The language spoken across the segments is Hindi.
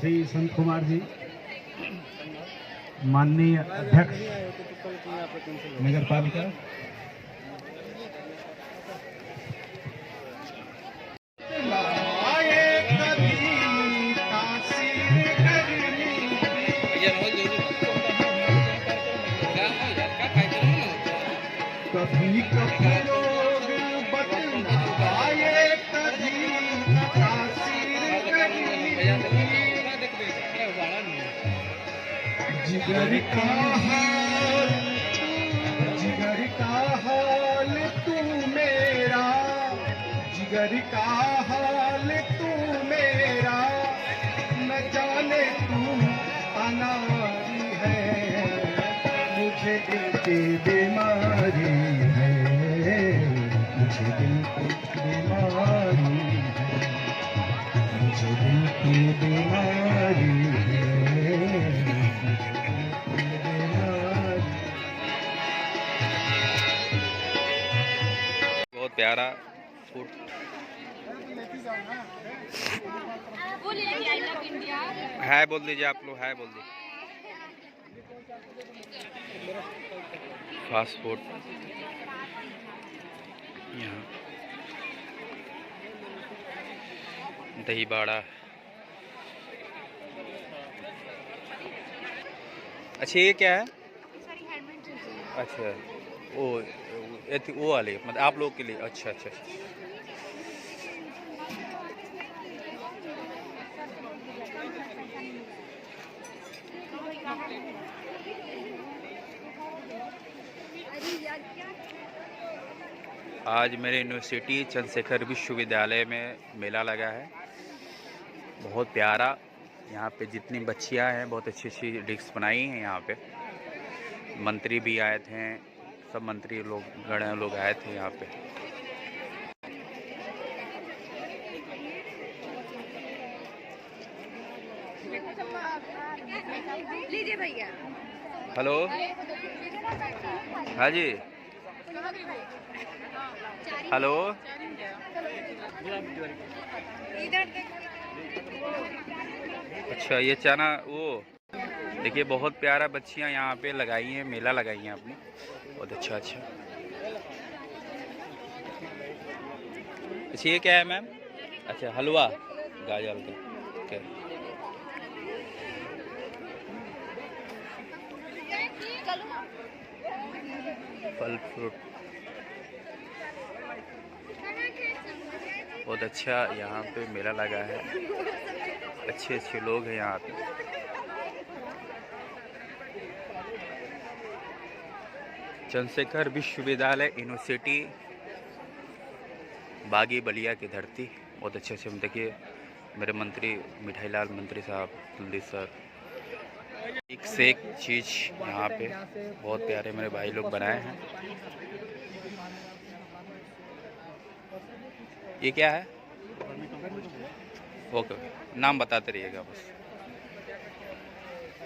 श्री संत कुमार जी, माननीय अध्यक्ष नगर पालिका, कभी कभी लोग बतलाए कभी तासीर जिगर का हाल, जिगर का हाल तू मेरा, जिगर का हाल तू मेरा, न जाने तू अनारी है, मुझे दिल की बीमारी है, मुझे दिल की बीमारी है, मुझे दिल की बीमारी है, बहुत प्यारा फूड। हाय बोल दीजिए आप लोग, हाय बोल दीजिए। फास्ट फूड यहाँ दही बाड़ा। अच्छा ये क्या है? अच्छा वो वाले मतलब आप लोग के लिए। अच्छा अच्छा अच्छा। आज मेरे यूनिवर्सिटी चंद्रशेखर विश्वविद्यालय में मेला लगा है, बहुत प्यारा। यहाँ पे जितनी बच्चियाँ हैं बहुत अच्छी अच्छी डिश बनाई हैं। यहाँ पे मंत्री भी आए थे, सब मंत्री लोग गण लोग आए थे यहाँ पे। लीजिए भैया। हेलो, हाँ जी, हेलो। अच्छा ये चना वो देखिए, बहुत प्यारा बच्चियाँ यहाँ पे लगाई हैं, मेला लगाई हैं अपनी, बहुत अच्छा अच्छा। अच्छा ये क्या है मैम? अच्छा हलवा गाजर का, क्या फल फ्रूट, बहुत अच्छा यहाँ पे मेला लगा है, अच्छे अच्छे लोग हैं यहाँ पे। चंद्रशेखर विश्वविद्यालय यूनिवर्सिटी, बागी बलिया की धरती, बहुत अच्छे से। देखिए मेरे मंत्री मिठाई लाल मंत्री साहब, कुलदीप सर, एक से एक चीज़ यहाँ पे बहुत प्यारे मेरे भाई लोग बनाए हैं। ये क्या है? ओके, नाम बताते रहिएगा बस।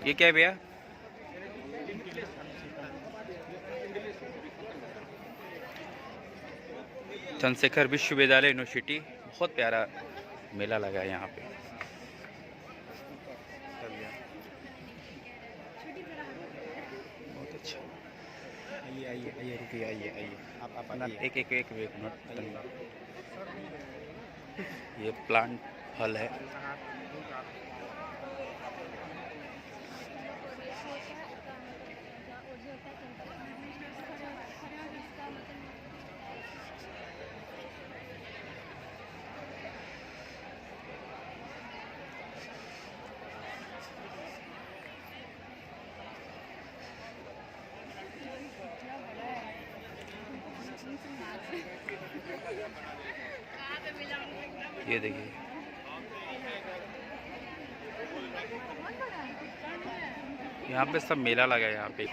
ये क्या है भैया? चंद्रशेखर विश्वविद्यालय यूनिवर्सिटी, बहुत प्यारा मेला लगा है यहाँ पे। बहुत अच्छा। आइए आइए आइए, रुकिए, आइए आइए, आप एक मिनट। ये प्लांट फल है। ये देखिए, यहाँ पे सब मेला लगा है यहाँ पे।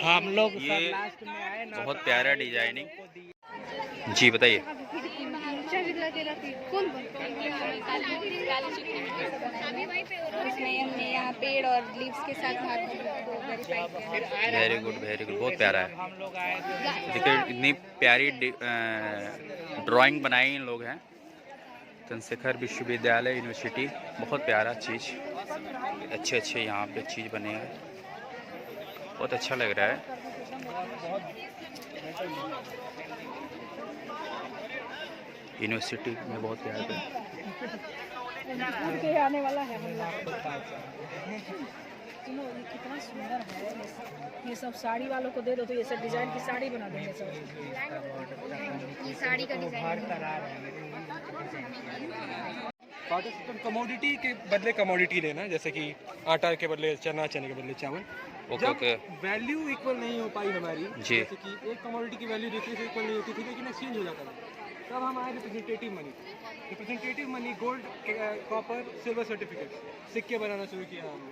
हम लोग ये लास्ट में आए ना, बहुत प्यारा डिजाइनिंग। जी बताइए। यहाँ पेड़ और लीव्स के साथ वेरी गुड वेरी गुड, बहुत प्यारा है। हम लोग आए थे। देखिए इतनी प्यारी ड्राइंग बनाई इन लोग हैं, चंद्रशेखर विश्वविद्यालय यूनिवर्सिटी, बहुत प्यारा चीज़, अच्छे अच्छे यहाँ पे चीज़ बने हैं, बहुत अच्छा लग रहा है। यूनिवर्सिटी में बहुत प्यारा आने वाला है सुनो ये कितना सुंदर है, ये सब साड़ी वालों को दे दो तो ये सब डिजाइन की साड़ी बना देंगे सब। ये साड़ी का डिजाइन कमोडिटी के बदले कमोडिटी लेना, जैसे कि आटा के बदले चना, चने के बदले चावल। ओके ओके वैल्यू इक्वल नहीं हो पाई हमारी, जी। जैसे कि एक कमोडिटी की वैल्यू दूसरे से इक्वल नहीं होती थी, लेकिन एक्सचेंज हो जाता था। तब हम आए representative money, gold, copper, silver certificate, सिक्के बनाना शुरू किया हमने।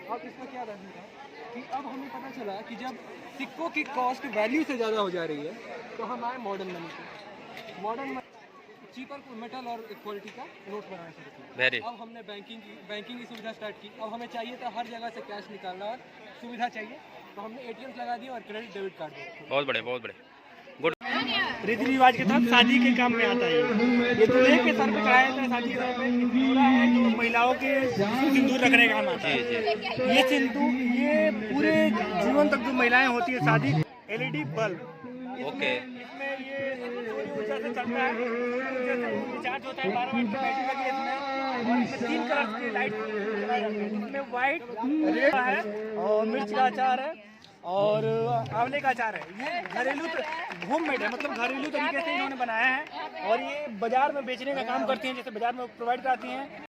अब इसका क्या वैल्यू था कि अब हमें पता चला कि जब सिक्कों की कॉस्ट वैल्यू से ज़्यादा हो जा रही है तो हम आए मॉडर्न मनी पे। मॉडर्न चीपर मेटल और क्वालिटी का नोट बनाना शुरू किया। वेरी अब हमने बैंकिंग की सुविधा स्टार्ट की। अब हमें चाहिए था हर जगह से कैश निकालना और सुविधा चाहिए, तो हमने ATM लगा दिया और क्रेडिट डेबिट कार्ड दिया। बहुत बड़े गुड। रीति रिवाज के तहत शादी के काम में आता है। ये दूल्हे के सर पे चढ़ाया जाता है शादी के समय पे। सिंदूरा है जो महिलाओं के सिंदूर रखने का काम आता है। ये सिंदूर ये पूरे जीवन तक जो महिलाएं होती है शादी LED बल्ब ओके इसमें ये ऊर्जा से चलता है, ऊर्जा से चार्ज होता है। 12 वाट की बैटरी लगी है इसमें और इसमें 3 कलर की लाइट चलाई जाती है। इसमें व्हाइट, रेड है और मिर्च का अचार है और आंवले का अचार है। ये घरेलू होममेड है, मतलब घरेलू तरीके से इन्होंने बनाया है और ये बाजार में बेचने का काम करती हैं, जैसे बाजार में प्रोवाइड कराती हैं।